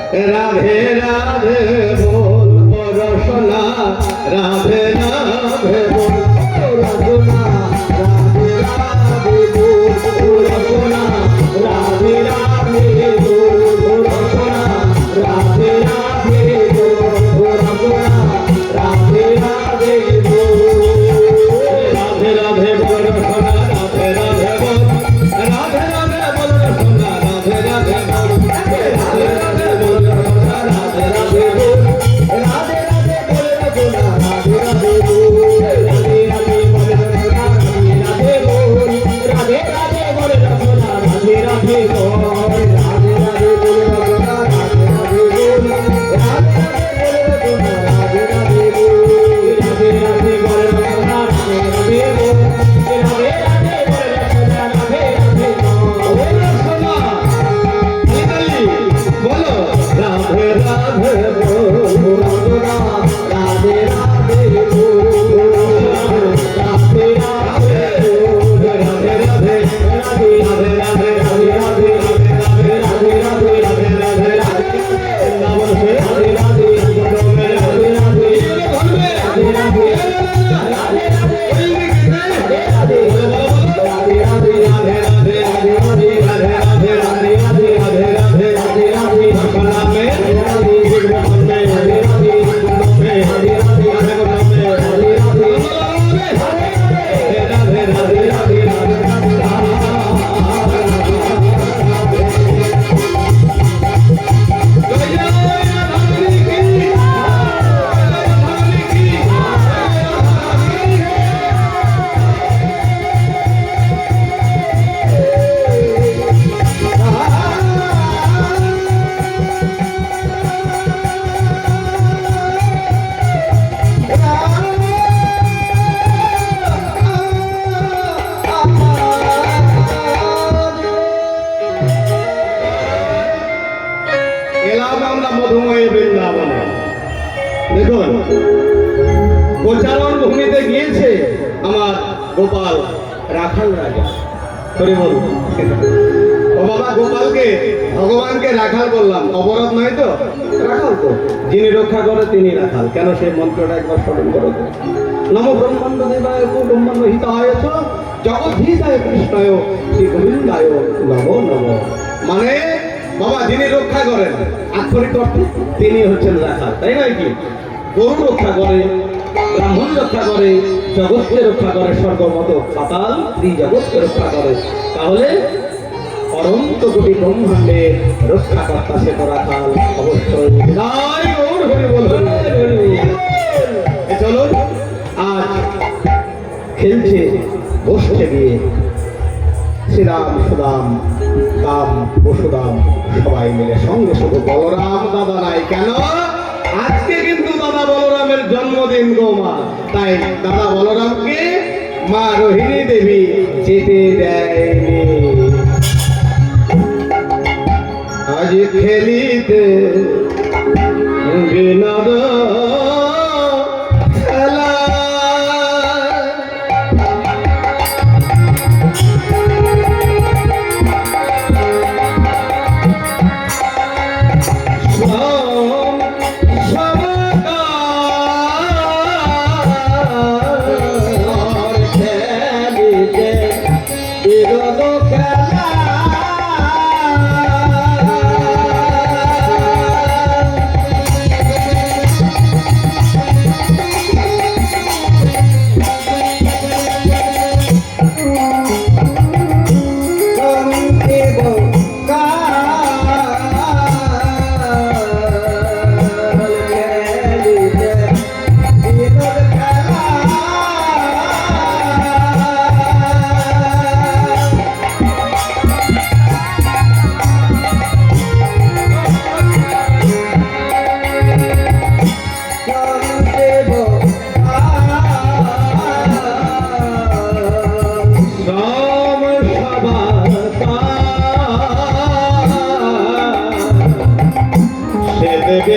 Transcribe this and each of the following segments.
রাধে রাধে বল রসনা রাধে রাধে বল রসনা রাধে রাধে বল রসনা রাধে রাধে বল রসনা রাধে রাধে বল রসনা রাধে রাধে বল রাধে রাধে বল রসনা রাধে রাধে বল রাধে রাধে বল রসনা রাধে রাধে বল রাধে রাধে বল রসনা রাধে রাধে বল রাধে রাধে বল রসনা রাধে রাধে বল রাধে রাধে বল রসনা রাধে রাধে বল রাধে রাধে বল রসনা রাধে রাধে বল রাধে রাধে বল রসনা রাধে রাধে বল রাধে রাধে বল রসনা রাধে রাধে বল রাধে রাধে বল রসনা রাধে রাধে বল রাধে রাধে বল রসনা রাধে রাধে বল রসনা নিতালি বলো রাধে রাধে বল রসনা রাধে রাধে বল রাধে রাধে বল রাধে রাধে রাধে রাধে রাধে রাধে রাধে রাধে রাধে রাধে রাধে রাধে নাম সে রাধে রাধে রাধে রাধে রাধে রাধে রাধে রাধে এলাম আমরা মধুময় বৃন্দাবনে। দেখুন গোচারণ ভূমিতে গিয়েছে আমার গোপাল রাখাল রাজা। করে বলুন ও বাবা গোপালকে ভগবানকে রাখাল বললাম, অপরাধ নয় তো? রাখাল তো, যিনি রক্ষা করে তিনি রাখাল। কেন সেই মন্ত্রটা একবার স্মরণ করো। নম ব্রহ্মাণ্ড দেবায় ব্রহ্মাণ্ড হিতায় চ জগদ্ধিতায় কৃষ্ণায় শ্রী গোবিন্দায় নমো নমঃ। মানে বাবা যিনি রক্ষা করেন আক্ষরিক অর্থে তিনি হচ্ছেন রাখাল, তাই নয় কি? গরু রক্ষা করে, ব্রাহ্মণ রক্ষা করে, জগৎকে রক্ষা করে, স্বর্গমত পাতাল ত্রিজগৎকে রক্ষা করে। তাহলে অনন্ত কোটি ব্রহ্মাণ্ডের রক্ষাকর্তা সে তো রাখাল অবশ্যই। চলো আজ খেলছে বসছে গিয়ে শ্রীরাম সুদাম দাম বসুদাম সবাই মিলে সঙ্গে শুধু বলরাম দাদা নাই। কেন? আজকে কিন্তু দাদা বলরামের জন্মদিন গো মা, তাই দাদা বলরামকে মা রোহিণী দেবী যেতে দেয়নি। আজ খেলিতে বিনোদ খেলা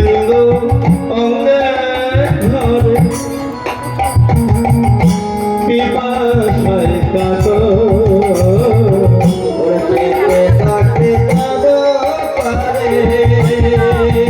বিন্দু অঙ্গে ধরে পিপাসায় কাতো থাকতে পারে।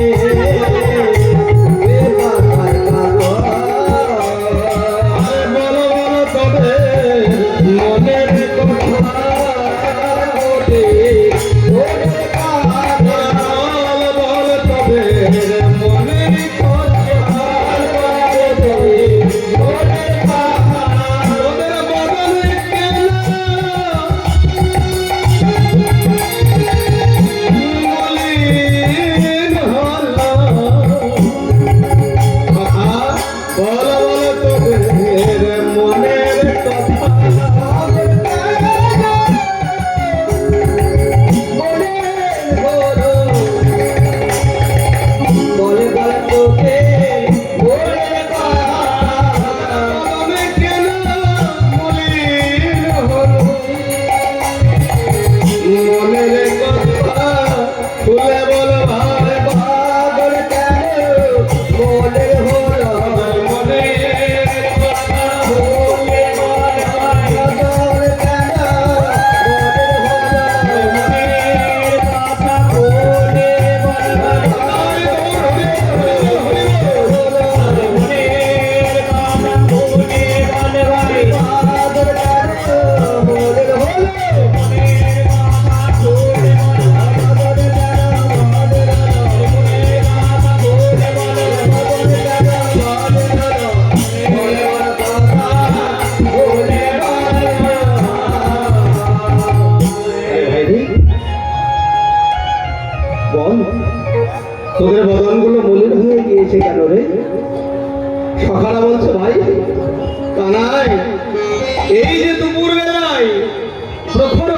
প্রখর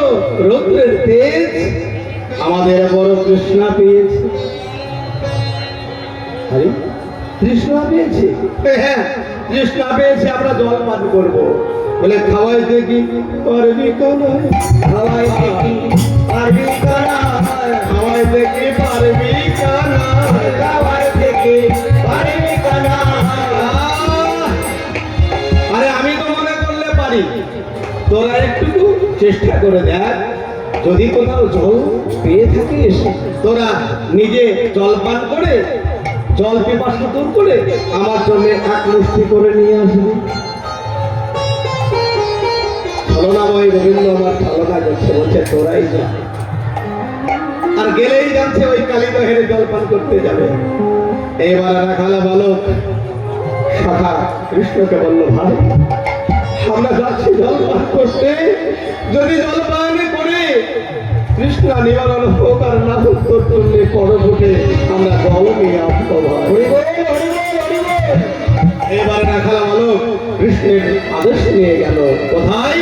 রৌদ্রের তেজ আমাদের বড় তৃষ্ণা পেয়েছে। আরে তৃষ্ণা পেয়েছে? হ্যাঁ, তৃষ্ণা পেয়েছে, আমরা জল পান করবো। বলে খাওয়াই দেখি পারবি কানা, খাওয়াই দেখি পারবি কানা, খাওয়াই দেখি পারবি কানা, খাওয়াই দেখি পারবি কানা। আরে আমি তো মনে করলে পারি, তোরা একটু চেষ্টা করে দেখ, যদি কোথাও জল পেয়ে থাকিস তোরা নিজে জল পান করে জল পিপাসা দূর করে আমার জন্য এক মুষ্টি করে নিয়ে আসবি। ছলনাময় গোবিন্দ আমার ছলনা করছে, বলছে তোরাই যা। আর গেলেই যাচ্ছে ওই কালীদহের জল পান করতে যাবে। এবার রাখালা বালক সখা কৃষ্ণকে বলল, ভাই আমরা যাচ্ছি জল পান করতে, যদি জল পান করে কৃষ্ণ নিবারণ হোক আর না হোক তোর জন্য পরবর্তী আমরা জল নিয়ে আসবো। এবার রাখালা বালক কৃষ্ণের আদেশ নিয়ে গেল কোথায়,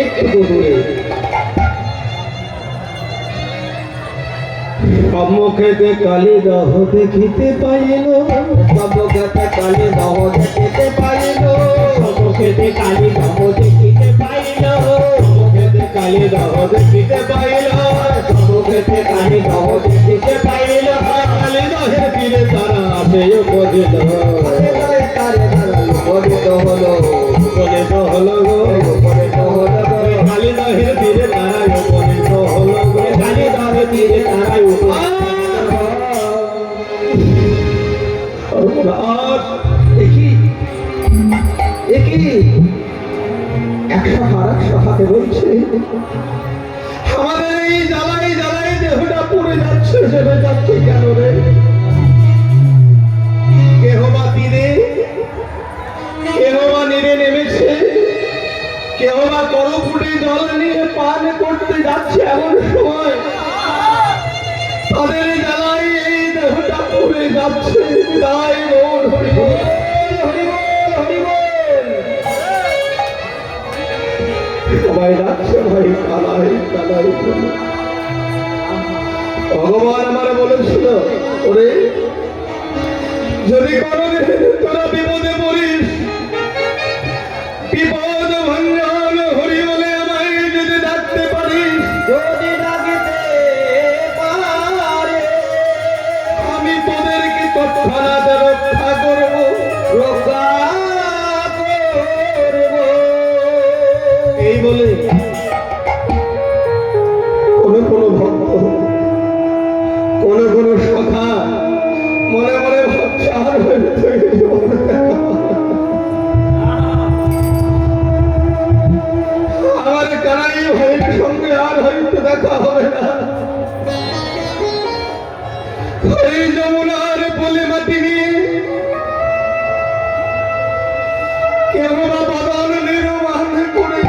একটু দূরে। সম্মুখেতে কালী দহ দেখিতে পাইল, সম্মুখেতে কালী দহ দেখিতে পাইল, সম্মুখেতে কালী দহ দেখিতে পাইল, সম্মুখেতে কালী দহ দেখিতে পাইল, সম্মুখেতে কালী দহ দেখিতে পাইল। কালী দহের তীরে তারা আসে উপস্থিত, উপস্থিত হলো, উপস্থিত হলো গো, উপস্থিত হলো গো। কালী দহের তীরে তারা উপস্থিত হলো গো, কালী দহের তীরে তারা বলছে আমাদের এই জ্বালাই জ্বালাই দেহটা পুড়ে যাচ্ছে, সেটা যাচ্ছে কেন রে? কেহ বা তীরে, কেহ বা নীরে নেমেছে, কেহ বা করপুটে জল নিয়ে পান করতে যাচ্ছে, এমন সময় তাদের জ্বালাই এই দেহটা পুড়ে যাচ্ছে। তাই বল হরি বল, হরি বল, হরি বল। সবাই যাচ্ছে ভাই কালাই কালাই। ভগবান আমার বলেছিল, ওরে যদি কোনোদিন তোরা বিপদে পড়িস, বিপদ ভঞ্জন হরি বলে আমায় যদি ডাকতে পারিস, যদি ডাকতে পারে আমি তোদেরকে তৎক্ষণাৎ রক্ষা করবো, রক্ষা করবো। এই বলে কোনো ভক্ত, কোনো সখা মনে মনে ভাবছে আর আমার কানাই ভাইয়ের সঙ্গে আর হয়তো দেখা হবে না। এই যমুনার বলে মাটি নিয়ে কেউ বা বদল নির্মাণ করে,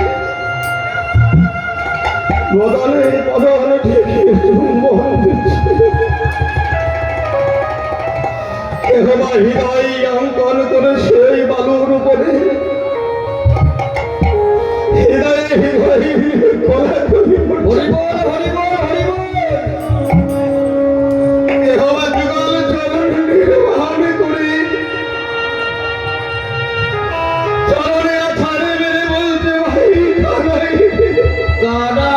বদলে বদল ঠেকে চুম্বন দিচ্ছে, কেহ বা হৃদয় অঙ্কন করে সেই বালুর উপরে হৃদয়ে হৃদয় কোলাকুলি করছে। কেহ বা যুগল চরণ নির্বাণ করে চরণে আছাড়ে মেরে বলছে, ভাই কানাই কানাই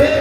রে।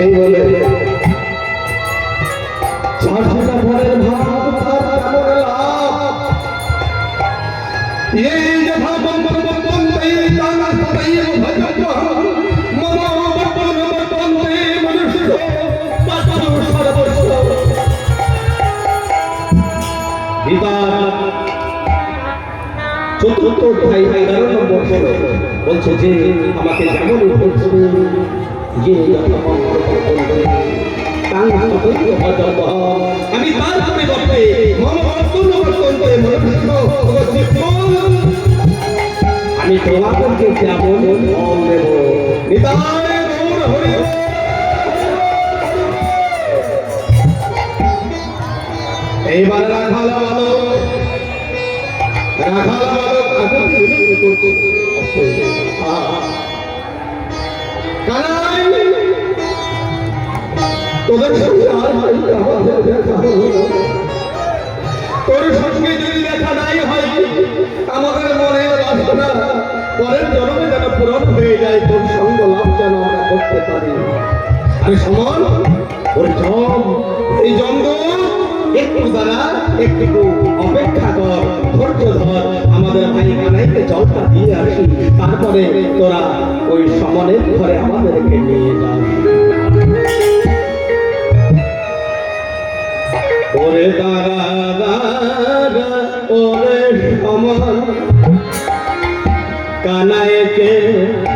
এই বলে চারটা পরের ভাব তার কেমন লাভ এই যথা বন্ধন বন্ধে তানা তাই ভজব মম বন্ধন বন্ধে মনুষ্য পাতু সর্বস্ব গীতা চতুর্থ অধ্যায় 11 নম্বর শ্লোক বলছে যে আমাকে যেমন বলছে যে আমি তার পরিবর্তে আমি তোমাদেরকে যেমন ফল দেব এইবার রাখাল তোদের সঙ্গে আর তোর সঙ্গে যদি দেখা নাই হয় আমাদের মনের বাসনা পরের জন্মে যেন পূরণ হয়ে যায় তোর সঙ্গ লাভ যেন আমরা করতে পারি আরে সমান ওর জম এই জন্ম একটু দ্বারা একটু অপেক্ষা কর ধৈর্য ধর আমাদের ভাই কানাইকে জলটা দিয়ে আসি তারপরে তোরা ওই সমানের ঘরে আমাদেরকে নিয়ে যাস ওরে দাঁড়া দাঁড়া ওরে সমান কানাইকে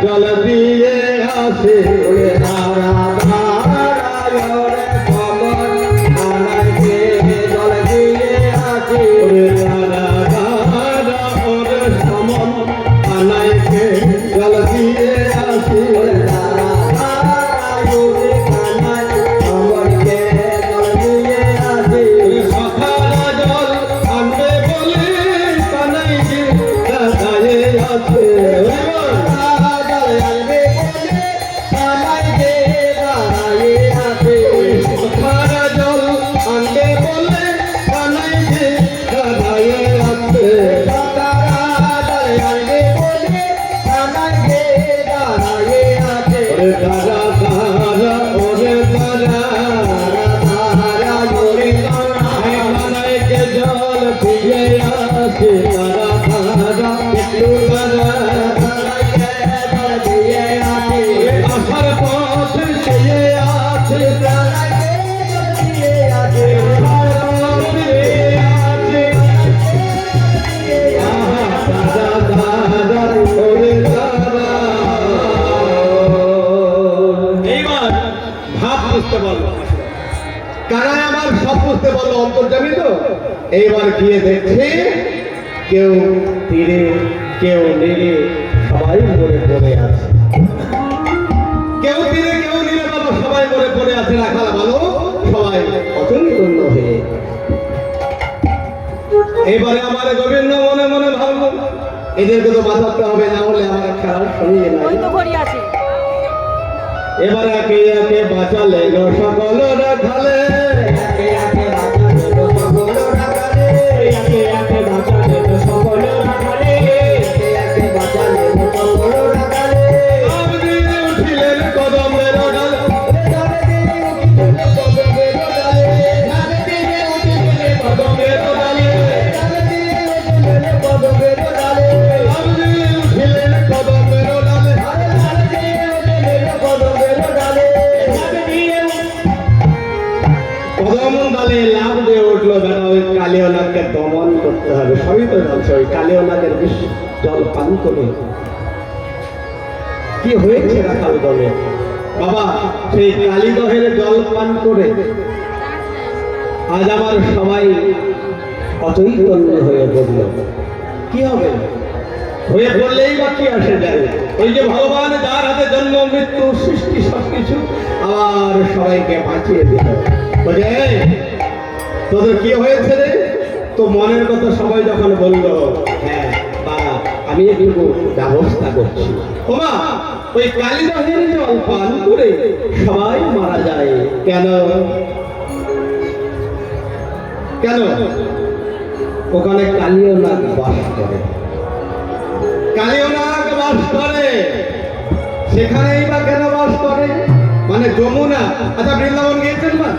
জল দিয়ে আসে ওরে দাঁড়া দাঁড়া ওরে সমান কানাইকে জল দিয়ে আসে ওরে দাঁড়া দাঁড়া ওরে সমান কানাইকে জল দিয়ে আসে ওরে দাঁড়া দাঁড়া ওরে কানাই আমাকে জল দিয়ে আসে সখারা জল আনবে বলে কানাইকে দাঁড়ায়ে আছে কানাই আমার সব বুঝতে পারলো অন্তর্যামী তো এইবার গিয়ে দেখছে কেউ তীরে কেউ নীলে সবাই মরে পড়ে আছে কেউ তীরে কেউ নীলে বাবা সবাই মরে পড়ে আছে রাখাল ভালো সবাই অচৈতন্য হয়ে এইবারে আমার গোবিন্দ মনে মনে ভাবলো এদেরকে তো বাঁচাতে হবে না হলে আমার খেলার সঙ্গে নাই এবার একে একে বাঁচালে সকল রাখালে একে একে বাঁচালে সকল রাখালে একে একে বাঁচালে সকল রাখালে আপনি উঠিলেন কদমের ডাল লাভ দিয়ে উঠলো বেটা ওই কালিওনাথকে দমন করতে হবে সবই তো জানছে ওই কালিওনাথের বিষ জল পান করে কি হয়েছে রাখাল দলে বাবা সেই কালীদহের জল পান করে আজ আমার সবাই অচৈতন্য হয়ে পড়ল কি হবে হয়ে পড়লেই বা কি আসে যায় ওই যে ভগবান যার হাতে জন্ম মৃত্যু সৃষ্টি সবকিছু আবার সবাইকে বাঁচিয়ে দিল বুঝে তোদের কি হয়েছে রে তো মনের কথা সবাই যখন বললো হ্যাঁ বা আমি একটু ব্যবস্থা করছি ওমা ওই কালীদহের জল পান করে সবাই মারা যায় কেন কেন ওখানে কালীনাগ বাস করে কালীনাগ বাস করে সেখানেই বা কেন বাস করে মানে যমুনা। আচ্ছা বৃন্দাবন গিয়েছেন মা?